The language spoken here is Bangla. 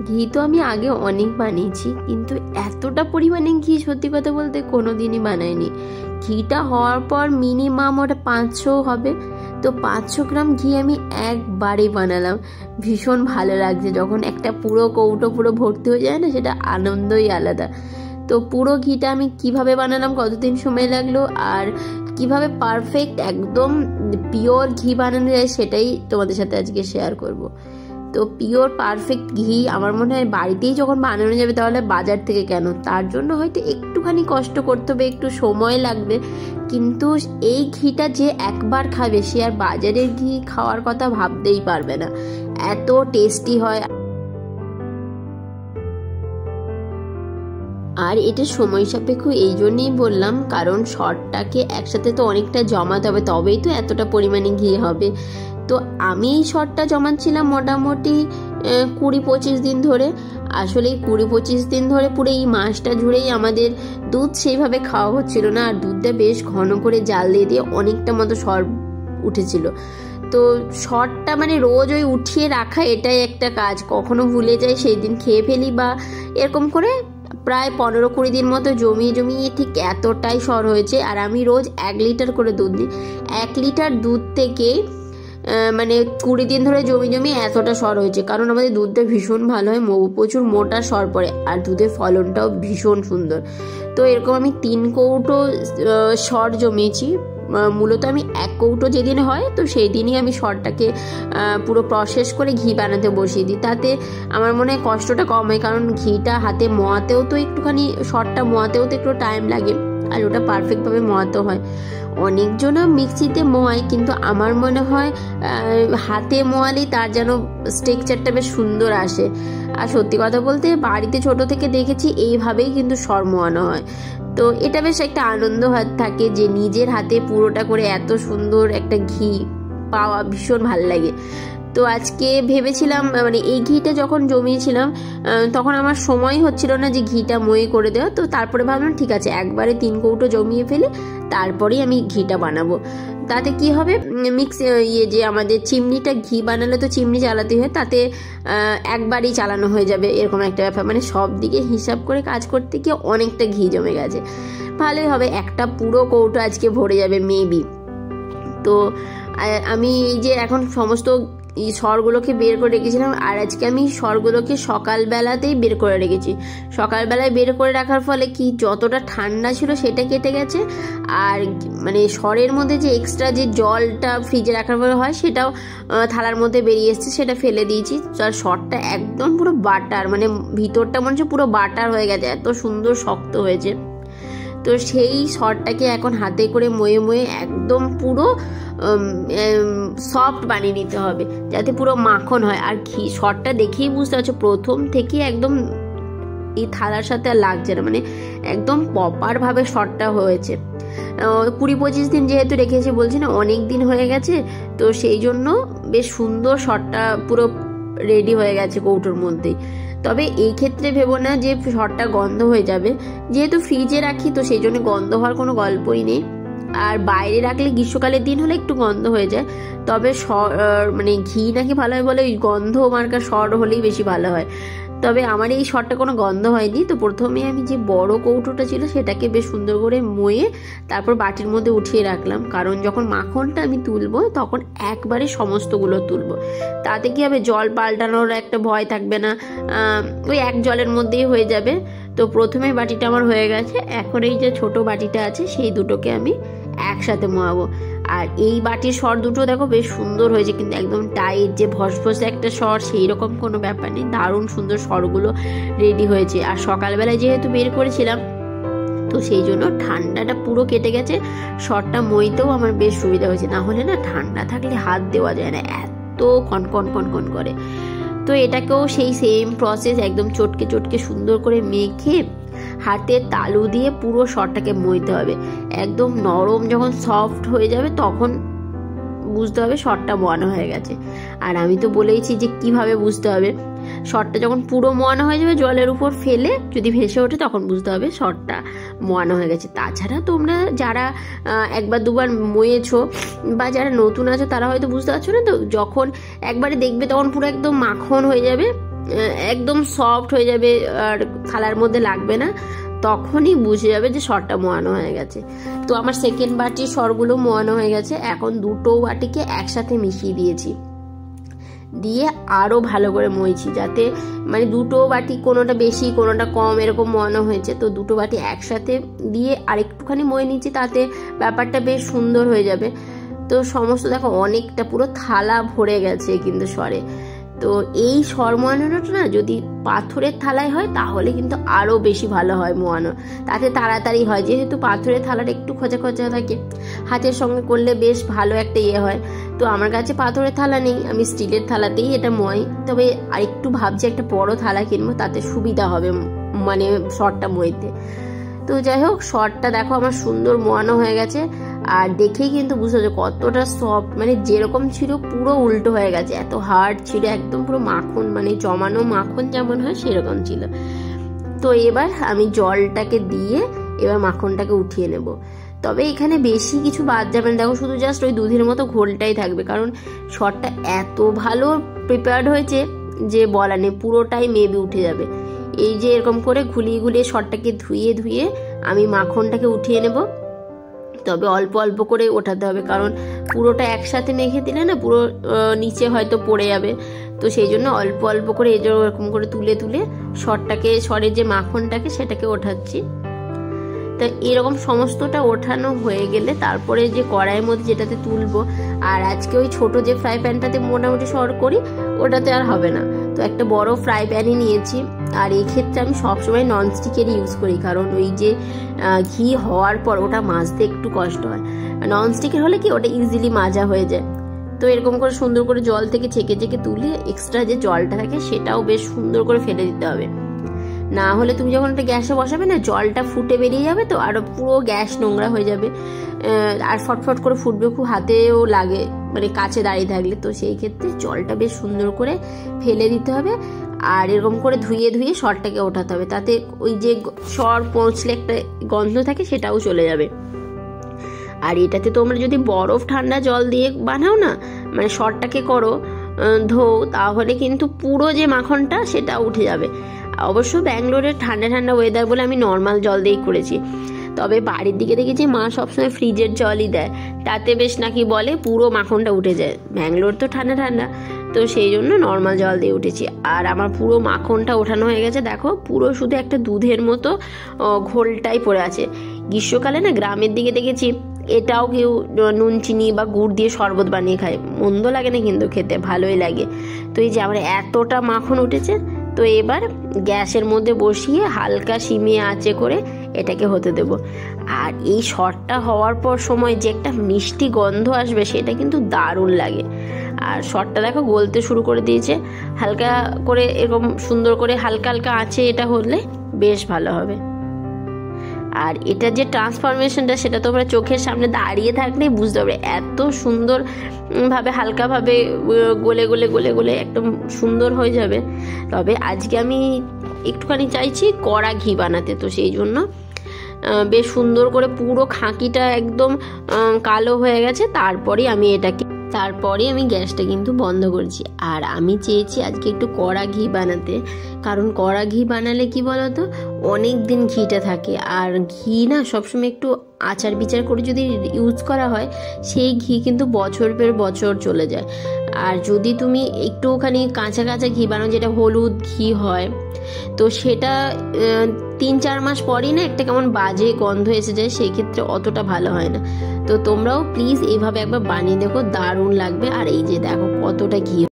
ঘি তো আমি আগে অনেক বানিয়েছি, কিন্তু এতটা পরিমাণে ঘি সত্যি কথা বলতে কোনোদিনই বানাইনি। ঘিটা হওয়ার পর মিনিমাম ওটা 500 হবে, তো 500 গ্রাম ঘি আমি একবারে বানালাম। ভীষণ ভালো লাগছে যখন একটা পুরো কৌটো পুরো ভর্তি হয়ে যায় না, সেটা আনন্দই আলাদা। তো পুরো ঘিটা আমি কিভাবে বানালাম, কতদিন সময় লাগলো, আর কিভাবে পারফেক্ট একদম পিওর ঘি বানানো যায় সেটাই তোমাদের সাথে আজকে শেয়ার করব। তো পিওর পারফেক্ট ঘি আমার মনে হয় বাড়িতেই যখন বানানো যাবে, তাহলে বাজার থেকে কেন, তার জন্য হয়তো একটুখানি কষ্ট করতে হবে, একটু সময় লাগবে, কিন্তু এই ঘিটা যে একবার খাবে সে আর বাজারের ঘি খাওয়ার কথা ভাবতেই পারবে না, এত টেস্টি হয়। আর এটা সময় সাপেক্ষ এই জন্যই বললাম, কারণ শর্টটাকে একসাথে তো অনেকটা জমাতে হবে, তবেই তো এতটা পরিমাণে ঘি হবে। তো আমি এই শর্টটা জমাচ্ছিলাম মোটামুটি 20-25 দিন ধরে। আসলে 20-25 দিন ধরে পুরো এই মাসটা জুড়েই আমাদের দুধ সেইভাবে খাওয়া হচ্ছিল না, আর দুধটা বেশ ঘন করে জাল দিয়ে দিয়ে অনেকটা মতো সর উঠেছিল। তো শর্টটা মানে রোজ ওই উঠিয়ে রাখা এটাই একটা কাজ, কখনো ভুলে যাই সেই দিন খেয়ে ফেলি, বা এরকম করে প্রায় 15-20 দিন মতো জমিয়ে জমিয়ে ঠিক এতটাই সর হয়েছে। আর আমি রোজ 1 লিটার করে দুধ দিই, 1 লিটার দুধ থেকে মানে 20 দিন ধরে জমিয়ে এতটা সর হয়েছে, কারণ আমাদের দুধটা ভীষণ ভালো হয়, প্রচুর মোটা সর পড়ে, আর দুধের ফলনটাও ভীষণ সুন্দর। তো এরকম আমি 3 কৌটো সর জমিয়েছি। মূলত আমি 1 কৌটো যেদিন হয় তো সেই দিনই আমি সরটাকে পুরো প্রসেস করে ঘি বানাতে বসিয়ে দিই, তাতে আমার মনে হয় কষ্টটা কম হয়, কারণ ঘিটা হাতে মোয়াতেও তো একটুখানি, সরটা মোয়াতেও তো একটু টাইম লাগে, আর ওটা পারফেক্টভাবে মোয়াতে হয়। অনেকজন মিক্সিতে মোয়ায়, কিন্তু আমার মনে হয় হাতে মোয়ালেই তার যেন স্ট্রাকচারটা বেশ সুন্দর আসে। আর সত্যি কথা বলতে বাড়িতে ছোট থেকে দেখেছি এইভাবেই কিন্তু সর মোয়ানো হয়। তো এটা বেশ একটা আনন্দ থাকে যে নিজের হাতে পুরোটা করে এত সুন্দর একটা ঘি পাওয়া, ভীষণ ভালো লাগে। তো আজকে ভেবেছিলাম, মানে এই ঘিটা যখন জমিয়েছিলাম তখন আমার সময় হচ্ছিল না যে ঘিটা ময়ে করে দেওয়া, তো তারপরে ভাবলাম ঠিক আছে একবারে 3 কৌটো জমিয়ে ফেলে তারপরেই আমি ঘিটা বানাবো। তাতে কি হবে, যে আমাদের চিমনিটা ঘি বানালে তো চিমনি চালাতে হয়, তাতে একবারই চালানো হয়ে যাবে, এরকম একটা ব্যাপার। মানে সব দিকে হিসাব করে কাজ করতে গিয়ে অনেকটা ঘি জমে গেছে, ভালোই হবে, একটা পুরো কৌটো আজকে ভরে যাবে মেবি। তো আমি এই যে এখন সমস্ত এই সরগুলোকে বের করে রেখেছিলাম, আর আজকে আমি সরগুলোকে সকালবেলাতেই বের করে রেখেছি। সকালবেলায় বের করে রাখার ফলে কি, যতটা ঠান্ডা ছিল সেটা কেটে গেছে, আর মানে সরের মধ্যে যে এক্সট্রা যে জলটা ফ্রিজে রাখার পরে হয় সেটাও থালার মধ্যে বেরিয়ে এসছে, সেটা ফেলে দিয়েছি। আর সরটা একদম পুরো বাটার, মানে ভিতরটা মনে হচ্ছে পুরো বাটার হয়ে গেছে, এত সুন্দর শক্ত হয়েছে। তো সেই সরটাকে এখন হাতে করে ময়ে ময়ে একদম পুরো সফট বানিয়ে নিতে হবে, যাতে পুরো মাখন হয়। আর ঘি সরটা দেখেই বুঝতে পারছো প্রথম থেকে একদম এই থালার সাথে আর লাগছে না, মানে একদম প্রপার ভাবে সরটা হয়েছে। 20-25 দিন যেহেতু রেখেছি, বলছি না অনেক দিন হয়ে গেছে, তো সেই জন্য বেশ সুন্দর সরটা পুরো রেডি হয়ে গেছে কৌটোর মধ্যেই। তবে এই ক্ষেত্রে ভেবো না যে সরটা গন্ধ হয়ে যাবে, যেহেতু ফ্রিজে রাখি তো সেই জন্য গন্ধ হওয়ার কোনো গল্পই নেই। আর বাইরে রাখলে গ্রীষ্মকালের দিন হলে একটু গন্ধ হয়ে যায়, তবে মানে ঘি নাকি ভালো হয় বলে, ওই গন্ধ মার্কা সর হলেই বেশি ভালো হয়। তবে আমার এই সরটা কোনো গন্ধ হয়নি। তো প্রথমে আমি যে বড় কৌটোটা ছিল সেটাকে বেশ সুন্দর করে ময়ে তারপর বাটির মধ্যে উঠিয়ে রাখলাম, কারণ যখন মাখনটা আমি তুলবো তখন একবারে সমস্তগুলো তুলবো, তাতে কি হবে, জল পাল্টানোর একটা ভয় থাকবে না, ওই এক জলের মধ্যেই হয়ে যাবে। তো প্রথমে বাটিটা আমার হয়ে গেছে, এখন এই যে ছোট বাটিটা আছে সেই দুটোকে আমি একসাথে মোয়াবো। আর এই বাটির সর দুটো দেখো বেশ সুন্দর হয়েছে, কিন্তু একদম টাইট যে ভসভসে একটা সর সেই রকম কোনো ব্যাপার নেই, দারুণ সুন্দর সরগুলো রেডি হয়েছে। আর সকালবেলায় যেহেতু বের করেছিলাম তো সেই জন্য ঠান্ডাটা পুরো কেটে গেছে, সরটা মইতেও আমার বেশ সুবিধা হয়েছে, না হলে না ঠান্ডা থাকলে হাত দেওয়া যায় না, এত কনকন কনকন করে। তো এটাকেও সেই সেম প্রসেস, একদম চটকে চটকে সুন্দর করে মেখে হাতের তালু দিয়ে পুরো সরটাকে মইতে হবে, একদম নরম যখন সফট হয়ে যাবে তখন বুঝতে হবে সরটা মোয়ানো হয়ে গেছে। আর আমি তো বলেইছি যে কিভাবে বুঝতে হবে, সরটা যখন পুরো মোয়ানো হয়ে যাবে জলের উপর ফেলে যদি ভেসে ওঠে তখন বুঝতে হবে সরটা মোয়ানো হয়ে গেছে। তাছাড়া তোমরা যারা 1-2 বার ময়েছো বা যারা নতুন আছো তারা হয়তো বুঝতে পারছো না, তো যখন একবারে দেখবে তখন পুরো একদম মাখন হয়ে যাবে, একদম সফট হয়ে যাবে আর থালার মধ্যে লাগবে না, তখনই বুঝে যাবে যে সরটা মোয়ানো হয়ে গেছে। তো আমার সেকেন্ড বাটির সরগুলো মোয়ানো হয়ে গেছে। এখন দুটো বাটিকে একসাথে মিশিয়ে দিয়েছি, দিয়ে আরও ভালো করে মইছি, যাতে মানে দুটো বাটি কোনোটা বেশি কোনোটা কম এরকম মোয়ানো হয়েছে। তো দুটো বাটি একসাথে দিয়ে আরেকটুখানি ময়ে নিচ্ছি, তাতে ব্যাপারটা বেশ সুন্দর হয়ে যাবে। তো সমস্ত দেখো অনেকটা পুরো থালা ভরে গেছে কিন্তু সরে। তো এই সর মোয়ানোটা না যদি পাথরের থালায় হয় তাহলে কিন্তু আরও বেশি ভালো হয় মোয়ানো, তাতে তাড়াতাড়ি হয়, যেহেতু পাথরের থালাটা একটু খোঁচা খোঁচা থাকে, হাতের সঙ্গে করলে বেশ ভালো একটা হয়। তো আমার কাছে পাথরের থালা নেই, আমি স্টিলের থালাতেই এটা মোয়াই। তবে আরেকটু ভাবছি একটা বড় থালা কিনবো, তাতে সুবিধা হবে মানে সরটা মইতে। তো যাই হোক, সরটা দেখো আমার সুন্দর মোয়ানো হয়ে গেছে, আর দেখেই কিন্তু বুঝতে পারছো কতটা সফট, মানে যেরকম ছিল পুরো উল্টো হয়ে গেছে, এত হার্ড ছিল, একদম পুরো মাখন, মানে জমানো মাখন যেমন হয় সেরকম ছিল। তো এবার আমি জলটাকে দিয়ে এবার মাখনটাকে উঠিয়ে নেব। তবে এখানে বেশি কিছু বাদ যাবে না, দেখো শুধু জাস্ট ওই দুধের মতো ঘোলটাই থাকবে, কারণ সরটা এত ভালো প্রিপেয়ার্ড হয়েছে যে বলা নেই, পুরোটাই মেবি উঠে যাবে। এই যে এরকম করে ঘুলিয়ে ঘুলিয়ে সরটাকে ধুয়ে ধুয়ে আমি মাখনটাকে উঠিয়ে নেব। তবে অল্প অল্প করে ওঠাতে হবে, কারণ পুরোটা একসাথে মেখে দিলে না পুরো নিচে হয়তো পড়ে যাবে। তো সেই জন্য অল্প অল্প করে এরকম করে তুলে তুলে সরের যে মাখনটাকে সেটাকে ওঠাচ্ছি। তা এরকম সমস্তটা ওঠানো হয়ে গেলে তারপরে যে কড়াইয়ের মধ্যে যেটাতে তুলবো, আর আজকে ওই ছোট যে ফ্রাই প্যানটাতে মোটামুটি সর করি ওটাতে আর হবে না, তো একটা বড় ফ্রাই প্যানই নিয়েছি। আর এই ক্ষেত্রে আমি সবসময় ননস্টিকেরই ইউজ করি, কারণ ওই যে ঘি হওয়ার পর ওটা মাজতে একটু কষ্ট হয়। ননস্টিকের হলে কি ওটা ইজিলি মাজা হয়ে যায়। তো এরকম করে সুন্দর করে জল থেকে ছেঁকে ছেঁকে তুলে এক্সট্রা যে জলটা থাকে সেটাও বেশ সুন্দর করে ফেলে দিতে হবে, না হলে তুমি যখন একটা গ্যাসে বসাবে না জলটা ফুটে বেরিয়ে যাবে, তো আর পুরো গ্যাস নোংরা হয়ে যাবে, আর ফটফট করে ফুটবে, খুব হাতেও লাগে মানে কাছে দাঁড়িয়ে থাকলে। তো সেই ক্ষেত্রে জলটা বেশ সুন্দর করে ফেলে দিতে হবে, আর এরকম করে ধুয়ে ধুয়ে সরটাকে ওঠাতে হবে, তাতে ওই যে সর পৌঁছলে একটা গন্ধ থাকে সেটাও চলে যাবে। আর এটাতে তোমরা যদি বরফ ঠান্ডা জল দিয়ে বানাও না, মানে সরটাকে করো ধো, তাহলে কিন্তু পুরো যে মাখনটা সেটা উঠে যাবে। অবশ্য ব্যাঙ্গালোরের ঠান্ডা ঠান্ডা ওয়েদার বলে আমি নর্মাল জল দিয়েই করেছি, তবে বাড়ির দিকে দেখেছি মা সবসময় ফ্রিজের জলই দেয়, তাতে বেশ নাকি বলে পুরো মাখনটা উঠে যায়। ব্যাঙ্গালোর তো ঠান্ডা ঠান্ডা, তো সেই জন্য নর্মাল জল দিয়ে উঠেছি। আর আমার পুরো মাখনটা ওঠানো হয়ে গেছে, দেখো পুরো শুধু একটা দুধের মতো ঘোলটাই পড়ে আছে। গ্রীষ্মকালে না গ্রামের দিকে দেখেছি এটাও কেউ নুন চিনি বা গুড় দিয়ে শরবত বানিয়ে খায়, মন্দ লাগে না কিন্তু খেতে, ভালোই লাগে। তো এই যে আমার এতটা মাখন উঠেছে, তো এবার গ্যাসের মধ্যে বসিয়ে হালকা সিমে আঁচে করে এটাকে হতে দেব। আর এই সরটা হওয়ার পর সময় যে একটা মিষ্টি গন্ধ আসবে সেটা কিন্তু দারুণ লাগে। আর সরটা দেখো গলতে শুরু করে দিয়েছে, হালকা করে এরকম সুন্দর করে হালকা হালকা আঁচে এটা হলে বেশ ভালো হবে। আর এটা যে ট্রান্সফরমেশনটা সেটা তোমরা চোখের সামনে দাঁড়িয়ে থাকলেই বুঝতে পারবে, এত সুন্দর ভাবে হালকাভাবে গলে গলে গলে গলে একদম সুন্দর হয়ে যাবে। তবে আজকে আমি একটুখানি চাইছি কড়া ঘি বানাতে, তো সেই জন্য বেশ সুন্দর করে পুরো খাঁকিটা একদম কালো হয়ে গেছে, তারপরে আমি গ্যাসটা কিন্তু বন্ধ করছি। আর আমি চেয়েছি আজকে একটু কড়া ঘি বানাতে, কারণ কড়া ঘি বানালে কি বলতো অনেক দিন ঘিটা থাকে, আর ঘি না সবসময় একটু আচার বিচার করে যদি ইউজ করা হয় সেই ঘি কিন্তু বছর পর বছর চলে যায়। আর যদি তুমি একটুখানি কাঁচা কাঁচা ঘি বানাও, যেটা হলুদ ঘি হয়, তো সেটা 3-4 মাস পরই না একটা কেমন বাজে গন্ধ এসে যায়, সেই ক্ষেত্রে অতটা ভালো হয় না। তো তোমরাও প্লিজ এইভাবে একবার বানিয়ে দেখো, দারুণ লাগবে। আর এই যে দেখো কতটা ঘি